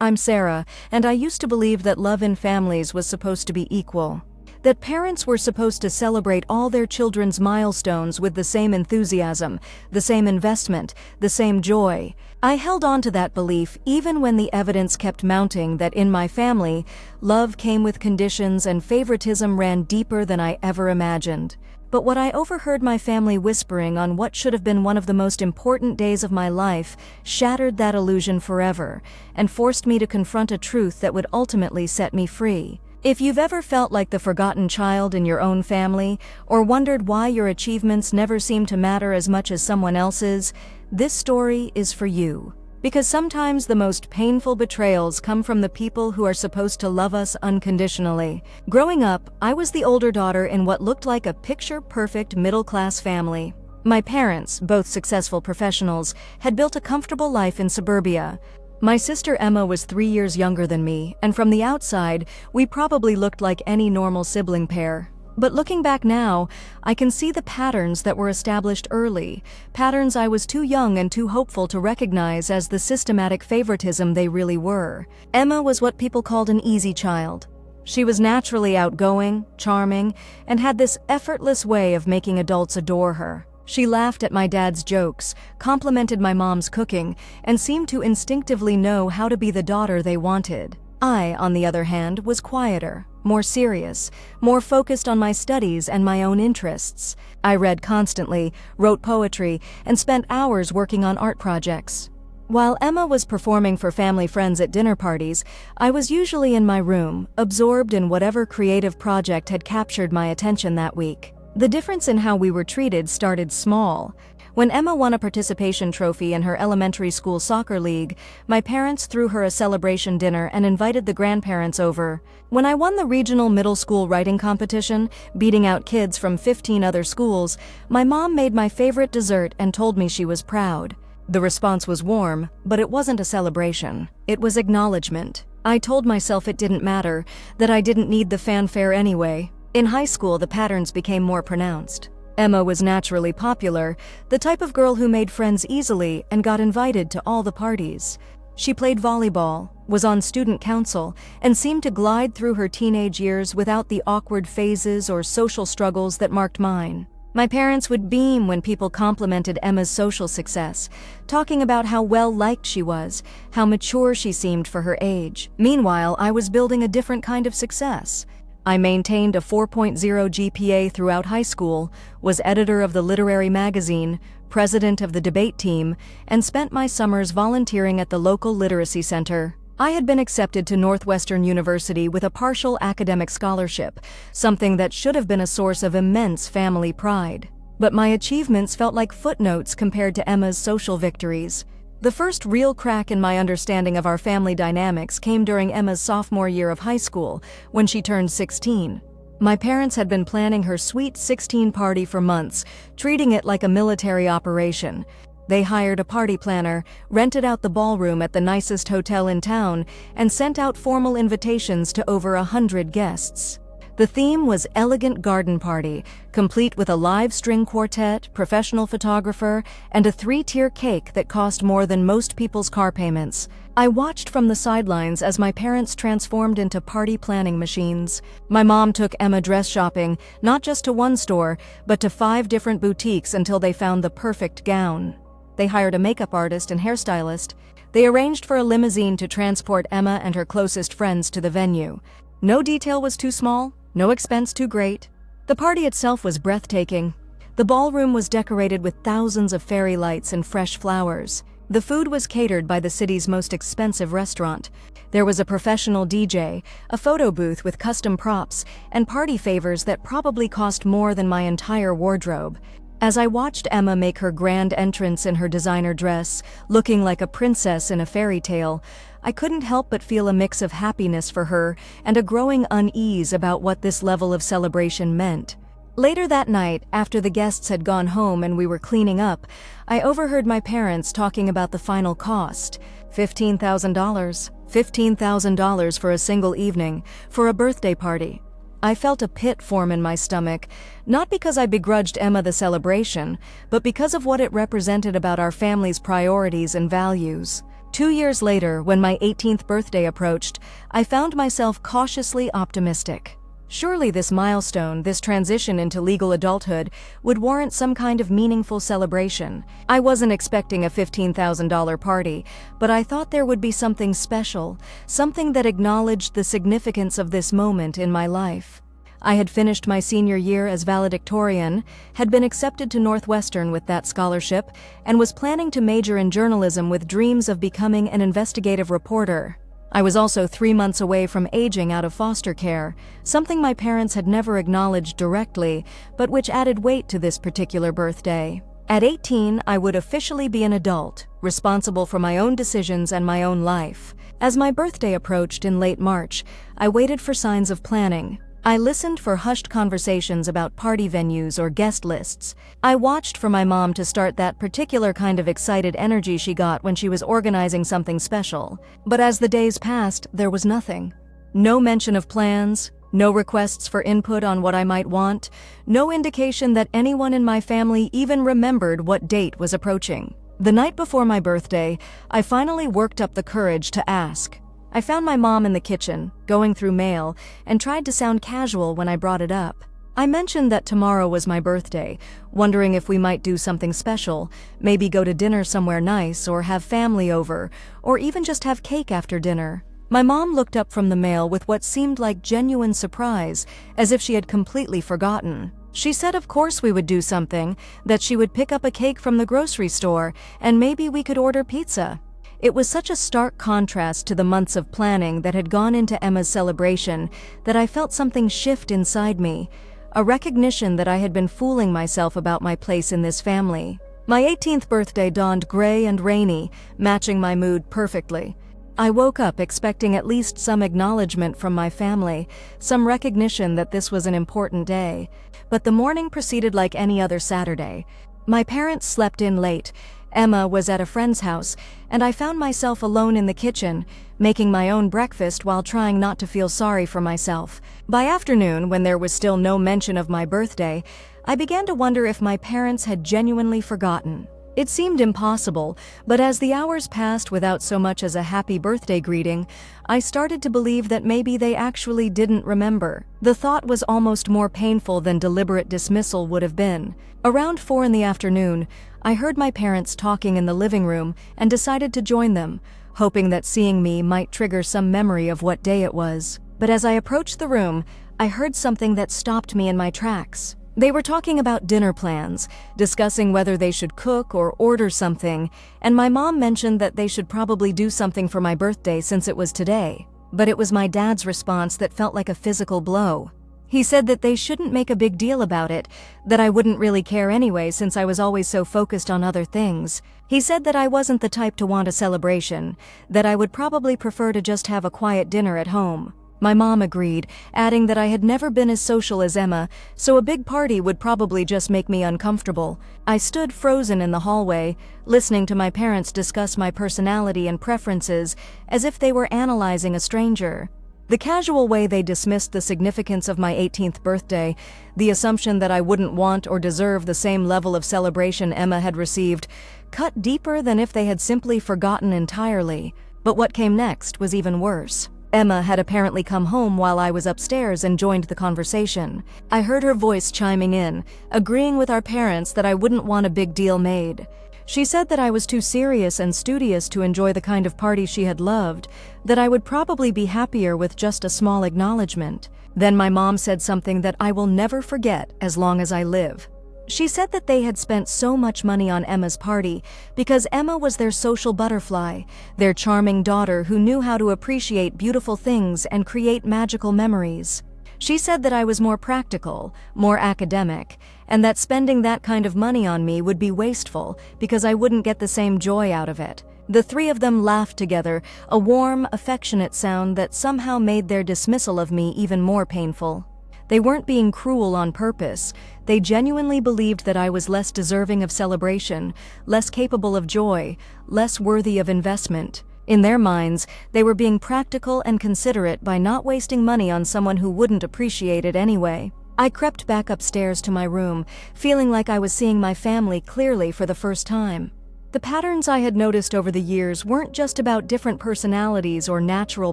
I'm Sarah, and I used to believe that love in families was supposed to be equal. That parents were supposed to celebrate all their children's milestones with the same enthusiasm, the same investment, the same joy. I held on to that belief even when the evidence kept mounting that in my family, love came with conditions and favoritism ran deeper than I ever imagined. But what I overheard my family whispering on what should have been one of the most important days of my life shattered that illusion forever and forced me to confront a truth that would ultimately set me free. If you've ever felt like the forgotten child in your own family, or wondered why your achievements never seem to matter as much as someone else's, this story is for you. Because sometimes the most painful betrayals come from the people who are supposed to love us unconditionally. Growing up, I was the older daughter in what looked like a picture-perfect middle-class family. My parents, both successful professionals, had built a comfortable life in suburbia. My sister Emma was 3 years younger than me, and from the outside, we probably looked like any normal sibling pair. But looking back now, I can see the patterns that were established early, patterns I was too young and too hopeful to recognize as the systematic favoritism they really were. Emma was what people called an easy child. She was naturally outgoing, charming, and had this effortless way of making adults adore her. She laughed at my dad's jokes, complimented my mom's cooking, and seemed to instinctively know how to be the daughter they wanted. I, on the other hand, was quieter, more serious, more focused on my studies and my own interests. I read constantly, wrote poetry, and spent hours working on art projects. While Emma was performing for family friends at dinner parties, I was usually in my room, absorbed in whatever creative project had captured my attention that week. The difference in how we were treated started small. When Emma won a participation trophy in her elementary school soccer league, my parents threw her a celebration dinner and invited the grandparents over. When I won the regional middle school writing competition, beating out kids from 15 other schools, my mom made my favorite dessert and told me she was proud. The response was warm, but it wasn't a celebration. It was acknowledgement. I told myself it didn't matter, that I didn't need the fanfare anyway. In high school, the patterns became more pronounced. Emma was naturally popular, the type of girl who made friends easily and got invited to all the parties. She played volleyball, was on student council, and seemed to glide through her teenage years without the awkward phases or social struggles that marked mine. My parents would beam when people complimented Emma's social success, talking about how well-liked she was, how mature she seemed for her age. Meanwhile, I was building a different kind of success. I maintained a 4.0 GPA throughout high school, was editor of the literary magazine, president of the debate team, and spent my summers volunteering at the local literacy center. I had been accepted to Northwestern University with a partial academic scholarship, something that should have been a source of immense family pride. But my achievements felt like footnotes compared to Emma's social victories. The first real crack in my understanding of our family dynamics came during Emma's sophomore year of high school, when she turned 16. My parents had been planning her sweet 16 party for months, treating it like a military operation. They hired a party planner, rented out the ballroom at the nicest hotel in town, and sent out formal invitations to over 100 guests. The theme was Elegant Garden Party, complete with a live string quartet, professional photographer, and a 3-tier cake that cost more than most people's car payments. I watched from the sidelines as my parents transformed into party planning machines. My mom took Emma dress shopping, not just to one store, but to 5 different boutiques until they found the perfect gown. They hired a makeup artist and hairstylist. They arranged for a limousine to transport Emma and her closest friends to the venue. No detail was too small. No expense too great. The party itself was breathtaking. The ballroom was decorated with thousands of fairy lights and fresh flowers. The food was catered by the city's most expensive restaurant. There was a professional DJ, a photo booth with custom props, and party favors that probably cost more than my entire wardrobe. As I watched Emma make her grand entrance in her designer dress, looking like a princess in a fairy tale, I couldn't help but feel a mix of happiness for her and a growing unease about what this level of celebration meant. Later that night, after the guests had gone home and we were cleaning up, I overheard my parents talking about the final cost. $15,000. $15,000 for a single evening, for a birthday party. I felt a pit form in my stomach, not because I begrudged Emma the celebration, but because of what it represented about our family's priorities and values. 2 years later, when my 18th birthday approached, I found myself cautiously optimistic. Surely this milestone, this transition into legal adulthood, would warrant some kind of meaningful celebration. I wasn't expecting a $15,000 party, but I thought there would be something special, something that acknowledged the significance of this moment in my life. I had finished my senior year as valedictorian, had been accepted to Northwestern with that scholarship, and was planning to major in journalism with dreams of becoming an investigative reporter. I was also 3 months away from aging out of foster care, something my parents had never acknowledged directly, but which added weight to this particular birthday. At 18, I would officially be an adult, responsible for my own decisions and my own life. As my birthday approached in late March, I waited for signs of planning. I listened for hushed conversations about party venues or guest lists. I watched for my mom to start that particular kind of excited energy she got when she was organizing something special. But as the days passed, there was nothing. No mention of plans, no requests for input on what I might want, no indication that anyone in my family even remembered what date was approaching. The night before my birthday, I finally worked up the courage to ask. I found my mom in the kitchen, going through mail, and tried to sound casual when I brought it up. I mentioned that tomorrow was my birthday, wondering if we might do something special, maybe go to dinner somewhere nice, or have family over, or even just have cake after dinner. My mom looked up from the mail with what seemed like genuine surprise, as if she had completely forgotten. She said of course we would do something, that she would pick up a cake from the grocery store, and maybe we could order pizza. It was such a stark contrast to the months of planning that had gone into Emma's celebration that I felt something shift inside me, a recognition that I had been fooling myself about my place in this family. My 18th birthday dawned gray and rainy, matching my mood perfectly. I woke up expecting at least some acknowledgement from my family, some recognition that this was an important day. But the morning proceeded like any other Saturday. My parents slept in late. Emma was at a friend's house, and I found myself alone in the kitchen, making my own breakfast while trying not to feel sorry for myself. By afternoon, when there was still no mention of my birthday, I began to wonder if my parents had genuinely forgotten. It seemed impossible, but as the hours passed without so much as a happy birthday greeting, I started to believe that maybe they actually didn't remember. The thought was almost more painful than deliberate dismissal would have been. Around 4 in the afternoon, I heard my parents talking in the living room and decided to join them, hoping that seeing me might trigger some memory of what day it was. But as I approached the room, I heard something that stopped me in my tracks. They were talking about dinner plans, discussing whether they should cook or order something, and my mom mentioned that they should probably do something for my birthday since it was today. But it was my dad's response that felt like a physical blow. He said that they shouldn't make a big deal about it, that I wouldn't really care anyway since I was always so focused on other things. He said that I wasn't the type to want a celebration, that I would probably prefer to just have a quiet dinner at home. My mom agreed, adding that I had never been as social as Emma, so a big party would probably just make me uncomfortable. I stood frozen in the hallway, listening to my parents discuss my personality and preferences as if they were analyzing a stranger. The casual way they dismissed the significance of my 18th birthday, the assumption that I wouldn't want or deserve the same level of celebration Emma had received, cut deeper than if they had simply forgotten entirely. But what came next was even worse. Emma had apparently come home while I was upstairs and joined the conversation. I heard her voice chiming in, agreeing with our parents that I wouldn't want a big deal made. She said that I was too serious and studious to enjoy the kind of party she had loved, that I would probably be happier with just a small acknowledgement. Then my mom said something that I will never forget as long as I live. She said that they had spent so much money on Emma's party because Emma was their social butterfly, their charming daughter who knew how to appreciate beautiful things and create magical memories. She said that I was more practical, more academic, and that spending that kind of money on me would be wasteful because I wouldn't get the same joy out of it. The three of them laughed together, a warm, affectionate sound that somehow made their dismissal of me even more painful. They weren't being cruel on purpose. They genuinely believed that I was less deserving of celebration, less capable of joy, less worthy of investment. In their minds, they were being practical and considerate by not wasting money on someone who wouldn't appreciate it anyway. I crept back upstairs to my room, feeling like I was seeing my family clearly for the first time. The patterns I had noticed over the years weren't just about different personalities or natural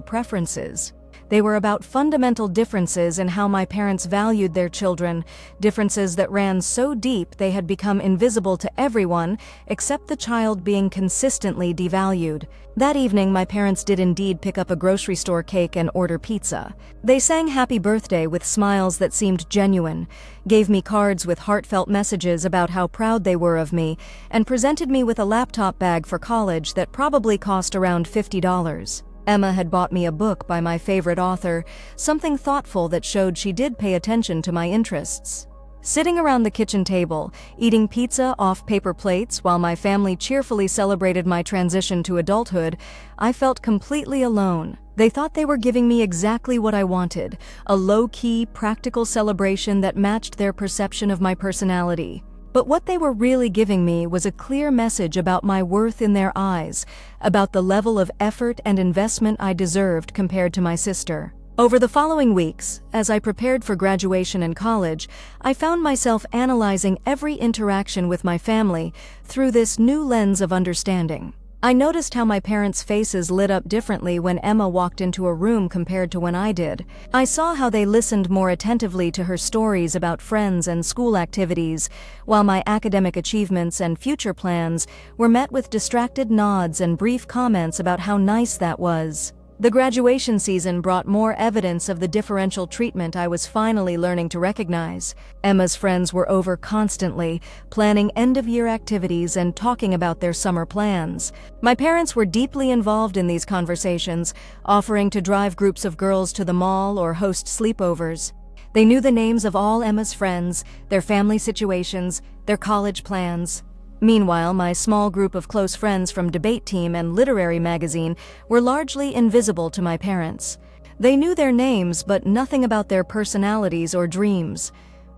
preferences. They were about fundamental differences in how my parents valued their children, differences that ran so deep they had become invisible to everyone except the child being consistently devalued. That evening, my parents did indeed pick up a grocery store cake and order pizza. They sang happy birthday with smiles that seemed genuine, gave me cards with heartfelt messages about how proud they were of me, and presented me with a laptop bag for college that probably cost around $50. Emma had bought me a book by my favorite author, something thoughtful that showed she did pay attention to my interests. Sitting around the kitchen table, eating pizza off paper plates while my family cheerfully celebrated my transition to adulthood, I felt completely alone. They thought they were giving me exactly what I wanted, a low-key, practical celebration that matched their perception of my personality. But what they were really giving me was a clear message about my worth in their eyes, about the level of effort and investment I deserved compared to my sister. Over the following weeks, as I prepared for graduation and college, I found myself analyzing every interaction with my family through this new lens of understanding. I noticed how my parents' faces lit up differently when Emma walked into a room compared to when I did. I saw how they listened more attentively to her stories about friends and school activities, while my academic achievements and future plans were met with distracted nods and brief comments about how nice that was. The graduation season brought more evidence of the differential treatment I was finally learning to recognize. Emma's friends were over constantly, planning end-of-year activities and talking about their summer plans. My parents were deeply involved in these conversations, offering to drive groups of girls to the mall or host sleepovers. They knew the names of all Emma's friends, their family situations, their college plans. Meanwhile, my small group of close friends from debate team and literary magazine were largely invisible to my parents. They knew their names, but nothing about their personalities or dreams.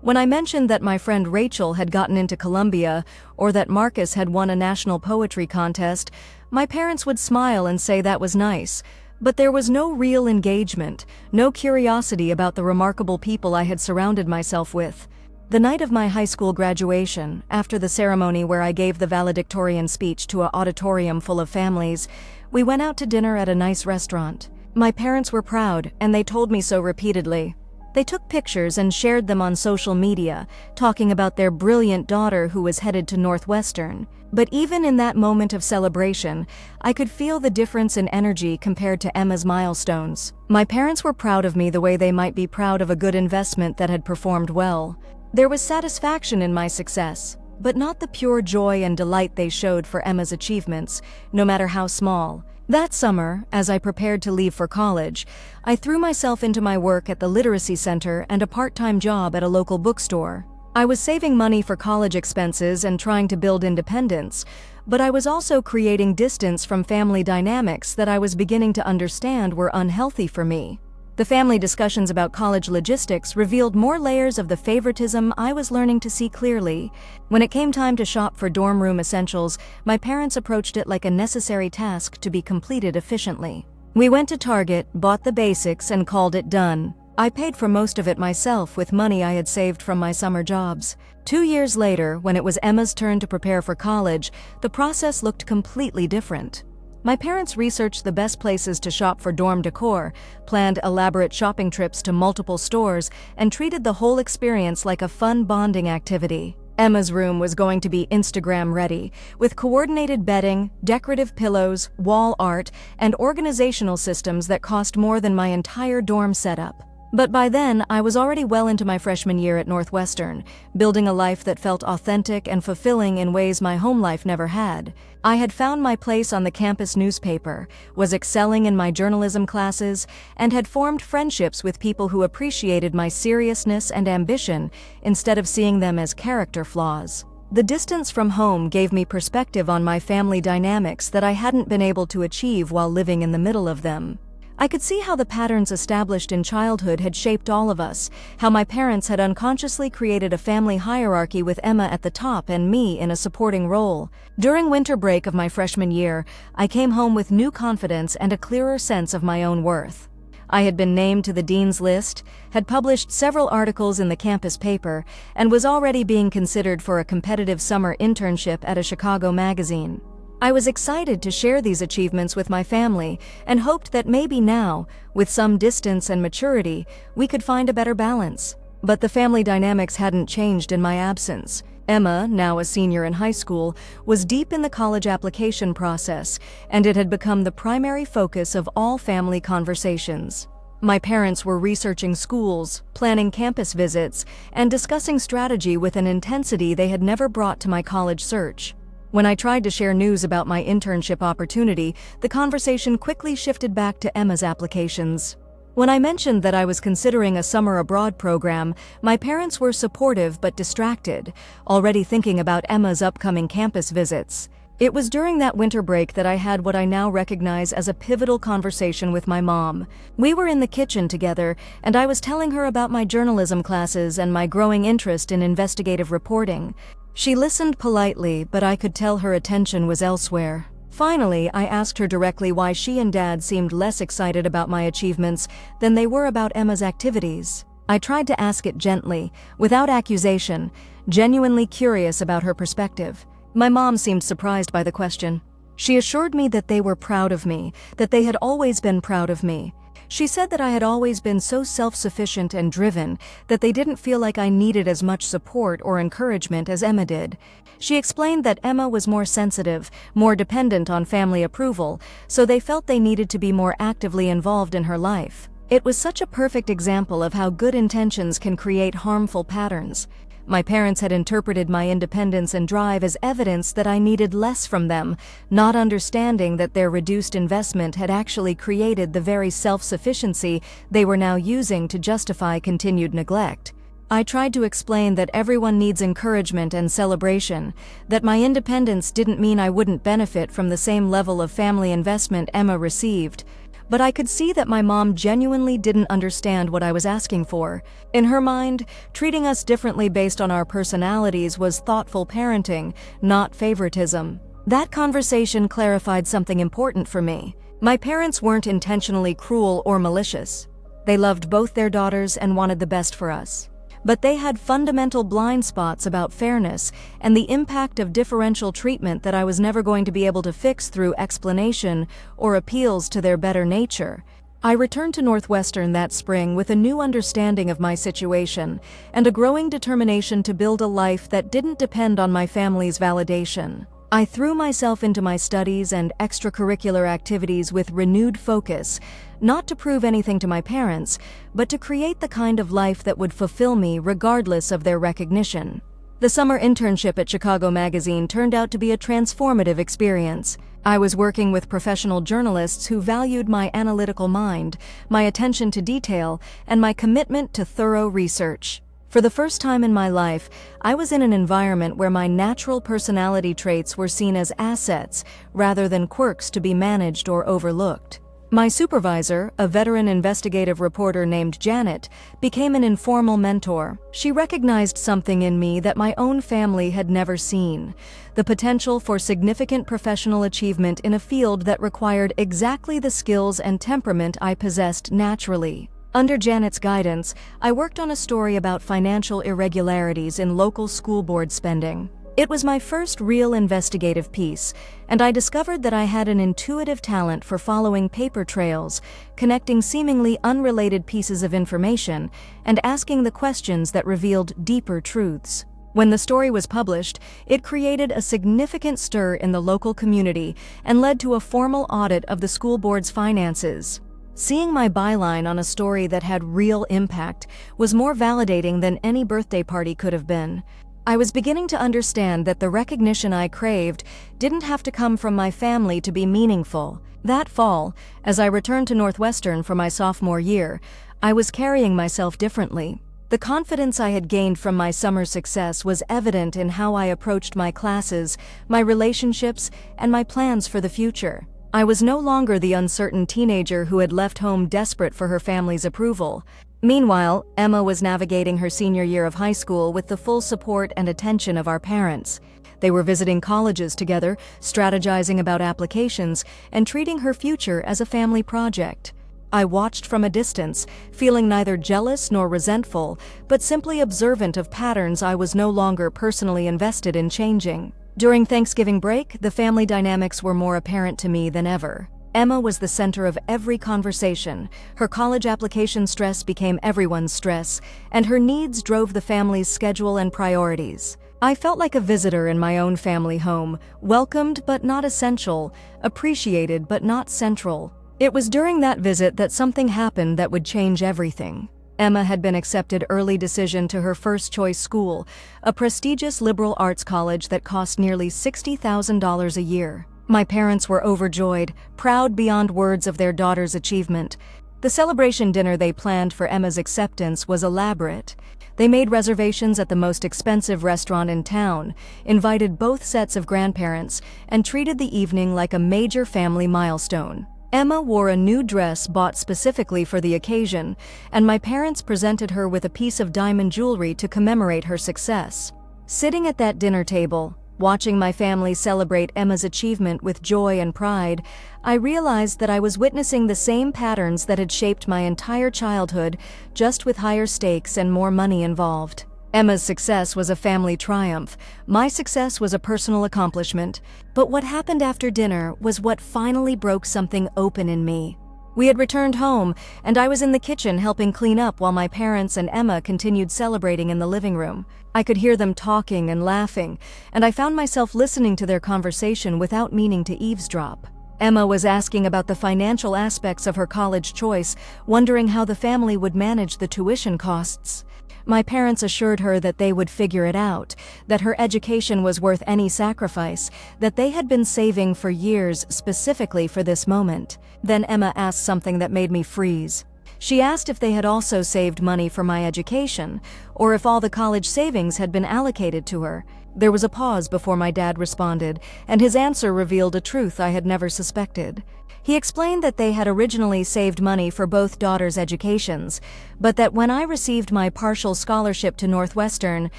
When I mentioned that my friend Rachel had gotten into Columbia or that Marcus had won a national poetry contest, my parents would smile and say that was nice. But there was no real engagement, no curiosity about the remarkable people I had surrounded myself with. The night of my high school graduation, after the ceremony where I gave the valedictorian speech to an auditorium full of families, we went out to dinner at a nice restaurant. My parents were proud, and they told me so repeatedly. They took pictures and shared them on social media, talking about their brilliant daughter who was headed to Northwestern. But even in that moment of celebration, I could feel the difference in energy compared to Emma's milestones. My parents were proud of me the way they might be proud of a good investment that had performed well. There was satisfaction in my success, but not the pure joy and delight they showed for Emma's achievements, no matter how small. That summer, as I prepared to leave for college, I threw myself into my work at the Literacy Center and a part-time job at a local bookstore. I was saving money for college expenses and trying to build independence, but I was also creating distance from family dynamics that I was beginning to understand were unhealthy for me. The family discussions about college logistics revealed more layers of the favoritism I was learning to see clearly. When it came time to shop for dorm room essentials, my parents approached it like a necessary task to be completed efficiently. We went to Target, bought the basics, and called it done. I paid for most of it myself with money I had saved from my summer jobs. 2 years later, when it was Emma's turn to prepare for college, the process looked completely different. My parents researched the best places to shop for dorm decor, planned elaborate shopping trips to multiple stores, and treated the whole experience like a fun bonding activity. Emma's room was going to be Instagram ready, with coordinated bedding, decorative pillows, wall art, and organizational systems that cost more than my entire dorm setup. But by then, I was already well into my freshman year at Northwestern, building a life that felt authentic and fulfilling in ways my home life never had. I had found my place on the campus newspaper, was excelling in my journalism classes, and had formed friendships with people who appreciated my seriousness and ambition instead of seeing them as character flaws. The distance from home gave me perspective on my family dynamics that I hadn't been able to achieve while living in the middle of them. I could see how the patterns established in childhood had shaped all of us, how my parents had unconsciously created a family hierarchy with Emma at the top and me in a supporting role. During winter break of my freshman year, I came home with new confidence and a clearer sense of my own worth. I had been named to the dean's list, had published several articles in the campus paper, and was already being considered for a competitive summer internship at a Chicago magazine. I was excited to share these achievements with my family and hoped that maybe now, with some distance and maturity, we could find a better balance. But the family dynamics hadn't changed in my absence. Emma, now a senior in high school, was deep in the college application process, and it had become the primary focus of all family conversations. My parents were researching schools, planning campus visits, and discussing strategy with an intensity they had never brought to my college search. When I tried to share news about my internship opportunity, the conversation quickly shifted back to Emma's applications. When I mentioned that I was considering a summer abroad program, my parents were supportive but distracted, already thinking about Emma's upcoming campus visits. It was during that winter break that I had what I now recognize as a pivotal conversation with my mom. We were in the kitchen together, and I was telling her about my journalism classes and my growing interest in investigative reporting. She listened politely, but I could tell her attention was elsewhere. Finally, I asked her directly why she and Dad seemed less excited about my achievements than they were about Emma's activities. I tried to ask it gently, without accusation, genuinely curious about her perspective. My mom seemed surprised by the question. She assured me that they were proud of me, that they had always been proud of me. She said that I had always been so self-sufficient and driven that they didn't feel like I needed as much support or encouragement as Emma did. She explained that Emma was more sensitive, more dependent on family approval, so they felt they needed to be more actively involved in her life. It was such a perfect example of how good intentions can create harmful patterns. My parents had interpreted my independence and drive as evidence that I needed less from them, not understanding that their reduced investment had actually created the very self-sufficiency they were now using to justify continued neglect. I tried to explain that everyone needs encouragement and celebration, that my independence didn't mean I wouldn't benefit from the same level of family investment Emma received. But I could see that my mom genuinely didn't understand what I was asking for. In her mind, treating us differently based on our personalities was thoughtful parenting, not favoritism. That conversation clarified something important for me. My parents weren't intentionally cruel or malicious. They loved both their daughters and wanted the best for us. But they had fundamental blind spots about fairness and the impact of differential treatment that I was never going to be able to fix through explanation or appeals to their better nature. I returned to Northwestern that spring with a new understanding of my situation and a growing determination to build a life that didn't depend on my family's validation. I threw myself into my studies and extracurricular activities with renewed focus, not to prove anything to my parents, but to create the kind of life that would fulfill me regardless of their recognition. The summer internship at Chicago Magazine turned out to be a transformative experience. I was working with professional journalists who valued my analytical mind, my attention to detail, and my commitment to thorough research. For the first time in my life, I was in an environment where my natural personality traits were seen as assets rather than quirks to be managed or overlooked. My supervisor, a veteran investigative reporter named Janet, became an informal mentor. She recognized something in me that my own family had never seen: the potential for significant professional achievement in a field that required exactly the skills and temperament I possessed naturally. Under Janet's guidance, I worked on a story about financial irregularities in local school board spending. It was my first real investigative piece, and I discovered that I had an intuitive talent for following paper trails, connecting seemingly unrelated pieces of information, and asking the questions that revealed deeper truths. When the story was published, it created a significant stir in the local community and led to a formal audit of the school board's finances. Seeing my byline on a story that had real impact was more validating than any birthday party could have been. I was beginning to understand that the recognition I craved didn't have to come from my family to be meaningful. That fall, as I returned to Northwestern for my sophomore year, I was carrying myself differently. The confidence I had gained from my summer success was evident in how I approached my classes, my relationships, and my plans for the future. I was no longer the uncertain teenager who had left home desperate for her family's approval. Meanwhile, Emma was navigating her senior year of high school with the full support and attention of our parents. They were visiting colleges together, strategizing about applications, and treating her future as a family project. I watched from a distance, feeling neither jealous nor resentful, but simply observant of patterns I was no longer personally invested in changing. During Thanksgiving break, the family dynamics were more apparent to me than ever. Emma was the center of every conversation. Her college application stress became everyone's stress, and her needs drove the family's schedule and priorities. I felt like a visitor in my own family home, welcomed but not essential, appreciated but not central. It was during that visit that something happened that would change everything. Emma had been accepted early decision to her first-choice school, a prestigious liberal arts college that cost nearly $60,000 a year. My parents were overjoyed, proud beyond words of their daughter's achievement. The celebration dinner they planned for Emma's acceptance was elaborate. They made reservations at the most expensive restaurant in town, invited both sets of grandparents, and treated the evening like a major family milestone. Emma wore a new dress bought specifically for the occasion, and my parents presented her with a piece of diamond jewelry to commemorate her success. Sitting at that dinner table, watching my family celebrate Emma's achievement with joy and pride, I realized that I was witnessing the same patterns that had shaped my entire childhood, just with higher stakes and more money involved. Emma's success was a family triumph. My success was a personal accomplishment. But what happened after dinner was what finally broke something open in me. We had returned home, and I was in the kitchen helping clean up while my parents and Emma continued celebrating in the living room. I could hear them talking and laughing, and I found myself listening to their conversation without meaning to eavesdrop. Emma was asking about the financial aspects of her college choice, wondering how the family would manage the tuition costs. My parents assured her that they would figure it out, that her education was worth any sacrifice, that they had been saving for years specifically for this moment. Then Emma asked something that made me freeze. She asked if they had also saved money for my education, or if all the college savings had been allocated to her. There was a pause before my dad responded, and his answer revealed a truth I had never suspected. He explained that they had originally saved money for both daughters' educations, but that when I received my partial scholarship to Northwestern,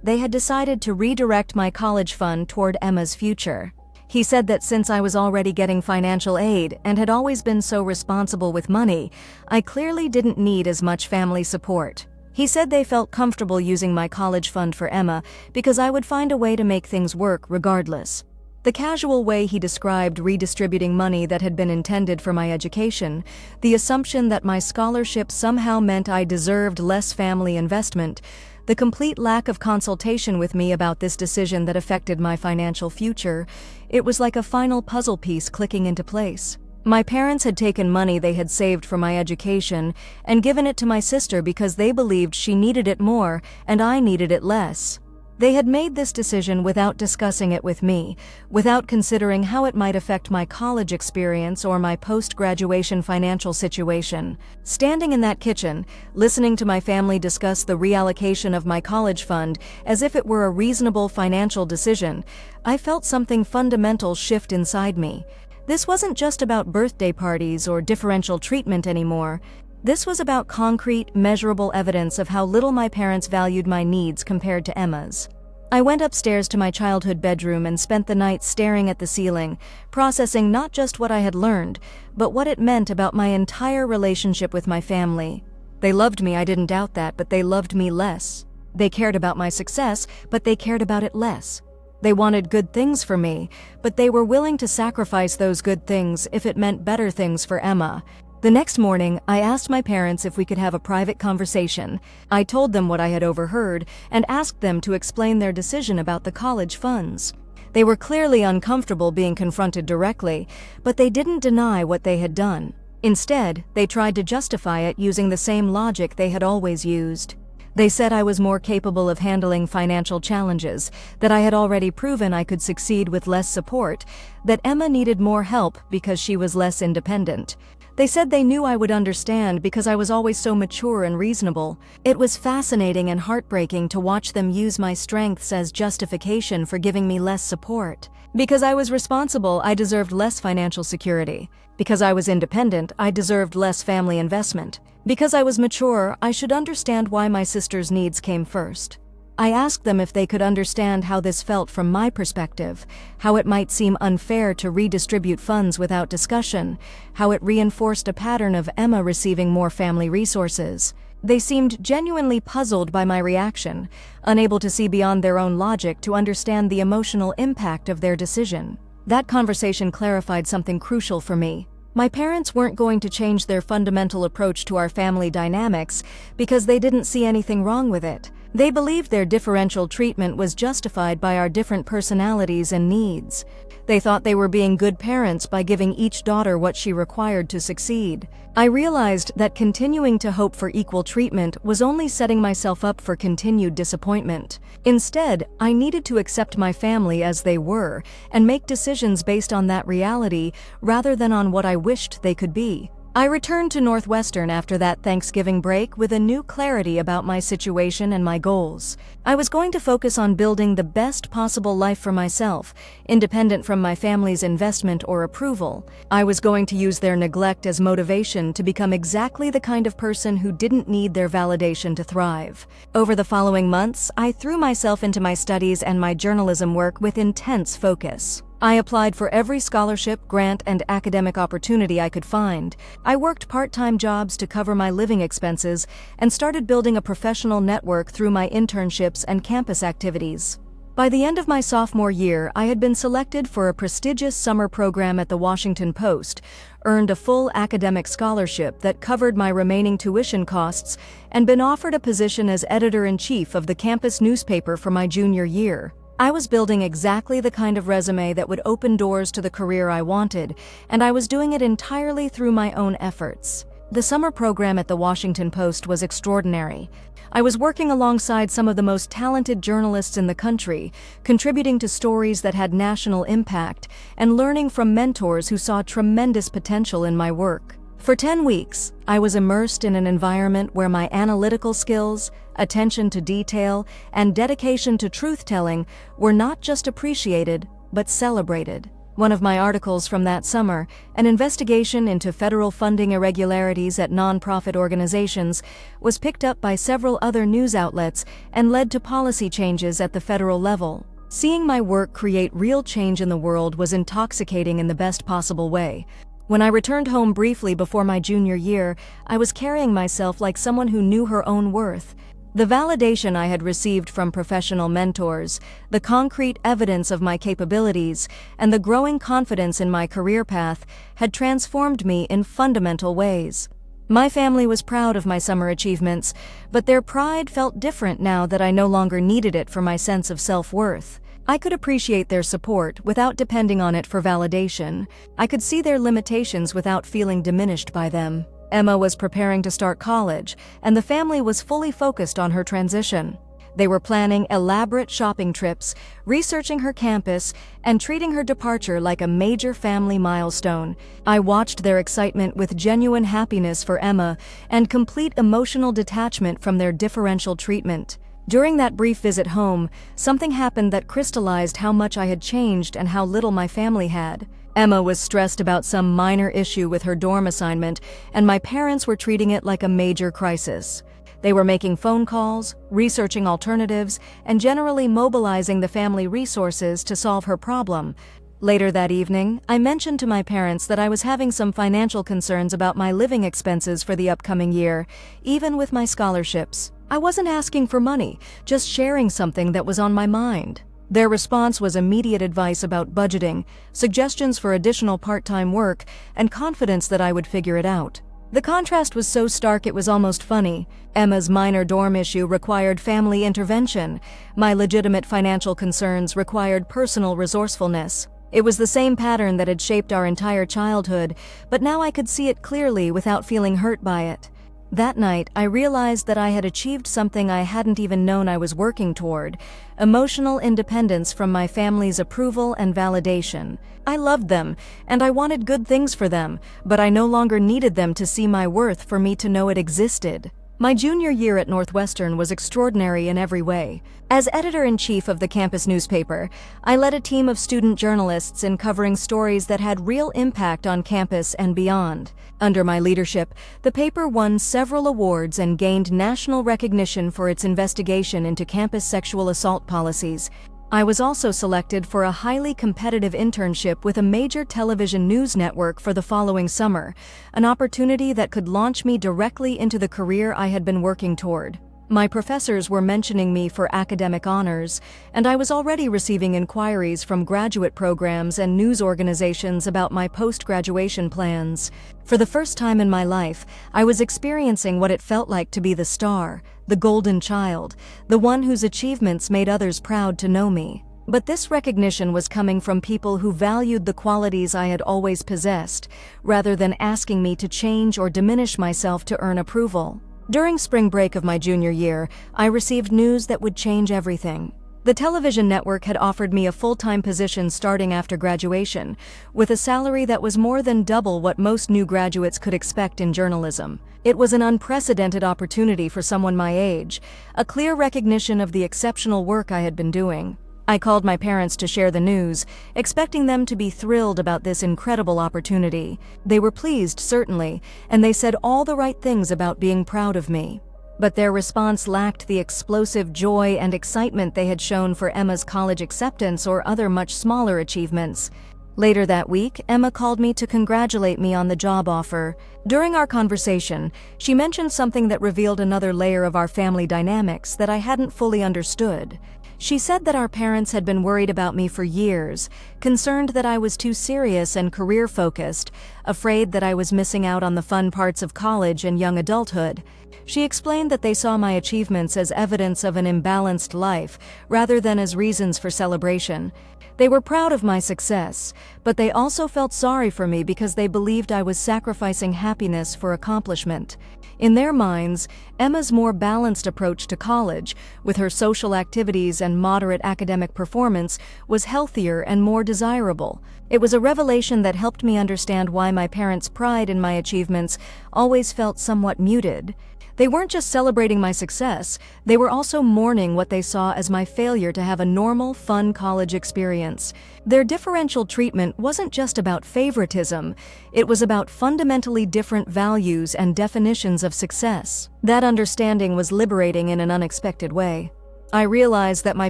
they had decided to redirect my college fund toward Emma's future. He said that since I was already getting financial aid and had always been so responsible with money, I clearly didn't need as much family support. He said they felt comfortable using my college fund for Emma because I would find a way to make things work regardless. The casual way he described redistributing money that had been intended for my education, the assumption that my scholarship somehow meant I deserved less family investment, the complete lack of consultation with me about this decision that affected my financial future, it was like a final puzzle piece clicking into place. My parents had taken money they had saved for my education and given it to my sister because they believed she needed it more and I needed it less. They had made this decision without discussing it with me, without considering how it might affect my college experience or my post-graduation financial situation. Standing in that kitchen, listening to my family discuss the reallocation of my college fund as if it were a reasonable financial decision, I felt something fundamental shift inside me. This wasn't just about birthday parties or differential treatment anymore. This was about concrete, measurable evidence of how little my parents valued my needs compared to Emma's. I went upstairs to my childhood bedroom and spent the night staring at the ceiling, processing not just what I had learned, but what it meant about my entire relationship with my family. They loved me, I didn't doubt that, but they loved me less. They cared about my success, but they cared about it less. They wanted good things for me, but they were willing to sacrifice those good things if it meant better things for Emma. The next morning, I asked my parents if we could have a private conversation. I told them what I had overheard and asked them to explain their decision about the college funds. They were clearly uncomfortable being confronted directly, but they didn't deny what they had done. Instead, they tried to justify it using the same logic they had always used. They said I was more capable of handling financial challenges, that I had already proven I could succeed with less support, that Emma needed more help because she was less independent. They said they knew I would understand because I was always so mature and reasonable. It was fascinating and heartbreaking to watch them use my strengths as justification for giving me less support. Because I was responsible, I deserved less financial security. Because I was independent, I deserved less family investment. Because I was mature, I should understand why my sister's needs came first. I asked them if they could understand how this felt from my perspective, how it might seem unfair to redistribute funds without discussion, how it reinforced a pattern of Emma receiving more family resources. They seemed genuinely puzzled by my reaction, unable to see beyond their own logic to understand the emotional impact of their decision. That conversation clarified something crucial for me. My parents weren't going to change their fundamental approach to our family dynamics because they didn't see anything wrong with it. They believed their differential treatment was justified by our different personalities and needs. They thought they were being good parents by giving each daughter what she required to succeed. I realized that continuing to hope for equal treatment was only setting myself up for continued disappointment. Instead, I needed to accept my family as they were and make decisions based on that reality rather than on what I wished they could be. I returned to Northwestern after that Thanksgiving break with a new clarity about my situation and my goals. I was going to focus on building the best possible life for myself, independent from my family's investment or approval. I was going to use their neglect as motivation to become exactly the kind of person who didn't need their validation to thrive. Over the following months, I threw myself into my studies and my journalism work with intense focus. I applied for every scholarship, grant, and academic opportunity I could find. I worked part-time jobs to cover my living expenses and started building a professional network through my internships and campus activities. By the end of my sophomore year, I had been selected for a prestigious summer program at the Washington Post, earned a full academic scholarship that covered my remaining tuition costs, and been offered a position as editor-in-chief of the campus newspaper for my junior year. I was building exactly the kind of resume that would open doors to the career I wanted, and I was doing it entirely through my own efforts. The summer program at the Washington Post was extraordinary. I was working alongside some of the most talented journalists in the country, contributing to stories that had national impact, and learning from mentors who saw tremendous potential in my work. For 10 weeks, I was immersed in an environment where my analytical skills, attention to detail, and dedication to truth-telling were not just appreciated, but celebrated. One of my articles from that summer, an investigation into federal funding irregularities at nonprofit organizations, was picked up by several other news outlets and led to policy changes at the federal level. Seeing my work create real change in the world was intoxicating in the best possible way. When I returned home briefly before my junior year, I was carrying myself like someone who knew her own worth. The validation I had received from professional mentors, the concrete evidence of my capabilities, and the growing confidence in my career path had transformed me in fundamental ways. My family was proud of my summer achievements, but their pride felt different now that I no longer needed it for my sense of self-worth. I could appreciate their support without depending on it for validation. I could see their limitations without feeling diminished by them. Emma was preparing to start college, and the family was fully focused on her transition. They were planning elaborate shopping trips, researching her campus, and treating her departure like a major family milestone. I watched their excitement with genuine happiness for Emma and complete emotional detachment from their differential treatment. During that brief visit home, something happened that crystallized how much I had changed and how little my family had. Emma was stressed about some minor issue with her dorm assignment, and my parents were treating it like a major crisis. They were making phone calls, researching alternatives, and generally mobilizing the family resources to solve her problem. Later that evening, I mentioned to my parents that I was having some financial concerns about my living expenses for the upcoming year, even with my scholarships. I wasn't asking for money, just sharing something that was on my mind. Their response was immediate advice about budgeting, suggestions for additional part-time work, and confidence that I would figure it out. The contrast was so stark it was almost funny. Emma's minor dorm issue required family intervention. My legitimate financial concerns required personal resourcefulness. It was the same pattern that had shaped our entire childhood, but now I could see it clearly without feeling hurt by it. That night, I realized that I had achieved something I hadn't even known I was working toward: emotional independence from my family's approval and validation. I loved them, and I wanted good things for them, but I no longer needed them to see my worth for me to know it existed. My junior year at Northwestern was extraordinary in every way. As editor-in-chief of the campus newspaper, I led a team of student journalists in covering stories that had real impact on campus and beyond. Under my leadership, the paper won several awards and gained national recognition for its investigation into campus sexual assault policies. I was also selected for a highly competitive internship with a major television news network for the following summer, an opportunity that could launch me directly into the career I had been working toward. My professors were mentioning me for academic honors, and I was already receiving inquiries from graduate programs and news organizations about my post-graduation plans. For the first time in my life, I was experiencing what it felt like to be the star, the golden child, the one whose achievements made others proud to know me. But this recognition was coming from people who valued the qualities I had always possessed, rather than asking me to change or diminish myself to earn approval. During spring break of my junior year, I received news that would change everything. The television network had offered me a full-time position starting after graduation, with a salary that was more than double what most new graduates could expect in journalism. It was an unprecedented opportunity for someone my age, a clear recognition of the exceptional work I had been doing. I called my parents to share the news, expecting them to be thrilled about this incredible opportunity. They were pleased, certainly, and they said all the right things about being proud of me. But their response lacked the explosive joy and excitement they had shown for Emma's college acceptance or other much smaller achievements. Later that week, Emma called me to congratulate me on the job offer. During our conversation, she mentioned something that revealed another layer of our family dynamics that I hadn't fully understood. She said that our parents had been worried about me for years, concerned that I was too serious and career-focused, afraid that I was missing out on the fun parts of college and young adulthood. She explained that they saw my achievements as evidence of an imbalanced life, rather than as reasons for celebration. They were proud of my success, but they also felt sorry for me because they believed I was sacrificing happiness for accomplishment. In their minds, Emma's more balanced approach to college, with her social activities and moderate academic performance, was healthier and more desirable. It was a revelation that helped me understand why my parents' pride in my achievements always felt somewhat muted. They weren't just celebrating my success, they were also mourning what they saw as my failure to have a normal, fun college experience. Their differential treatment wasn't just about favoritism, it was about fundamentally different values and definitions of success. That understanding was liberating in an unexpected way. I realized that my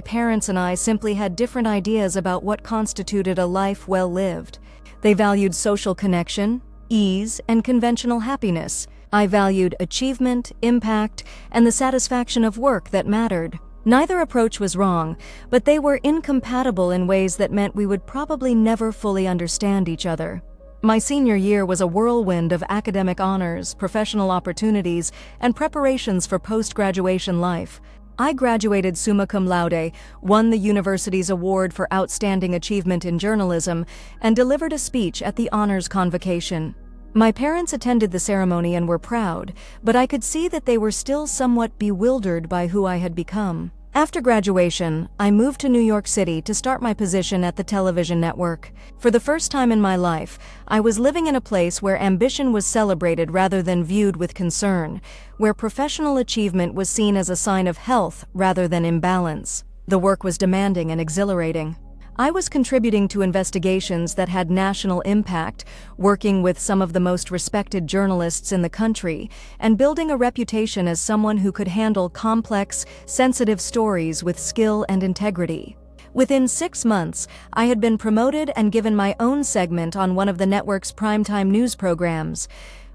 parents and I simply had different ideas about what constituted a life well lived. They valued social connection, ease, and conventional happiness. I valued achievement, impact, and the satisfaction of work that mattered. Neither approach was wrong, but they were incompatible in ways that meant we would probably never fully understand each other. My senior year was a whirlwind of academic honors, professional opportunities, and preparations for post-graduation life. I graduated summa cum laude, won the university's award for outstanding achievement in journalism, and delivered a speech at the honors convocation. My parents attended the ceremony and were proud, but I could see that they were still somewhat bewildered by who I had become. After graduation, I moved to New York City to start my position at the television network. For the first time in my life, I was living in a place where ambition was celebrated rather than viewed with concern, where professional achievement was seen as a sign of health rather than imbalance. The work was demanding and exhilarating. I was contributing to investigations that had national impact, working with some of the most respected journalists in the country, and building a reputation as someone who could handle complex, sensitive stories with skill and integrity. Within 6 months, I had been promoted and given my own segment on one of the network's primetime news programs.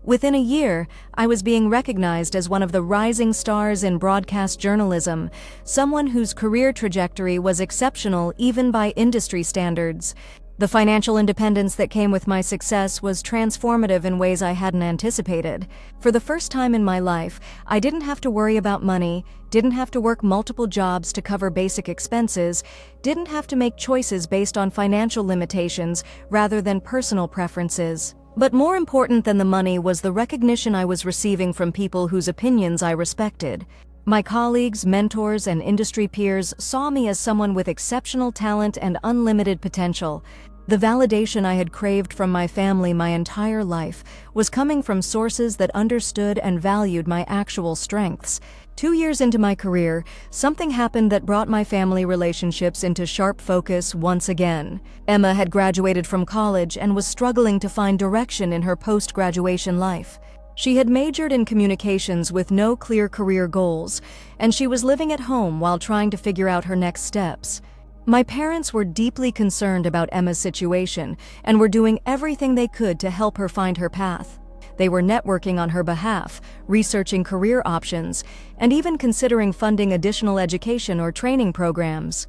Within a year, I was being recognized as one of the rising stars in broadcast journalism, someone whose career trajectory was exceptional even by industry standards. The financial independence that came with my success was transformative in ways I hadn't anticipated. For the first time in my life, I didn't have to worry about money, didn't have to work multiple jobs to cover basic expenses, didn't have to make choices based on financial limitations rather than personal preferences. But more important than the money was the recognition I was receiving from people whose opinions I respected. My colleagues, mentors, and industry peers saw me as someone with exceptional talent and unlimited potential. The validation I had craved from my family my entire life was coming from sources that understood and valued my actual strengths. 2 years into my career, something happened that brought my family relationships into sharp focus once again. Emma had graduated from college and was struggling to find direction in her post-graduation life. She had majored in communications with no clear career goals, and she was living at home while trying to figure out her next steps. My parents were deeply concerned about Emma's situation and were doing everything they could to help her find her path. They were networking on her behalf, researching career options, and even considering funding additional education or training programs.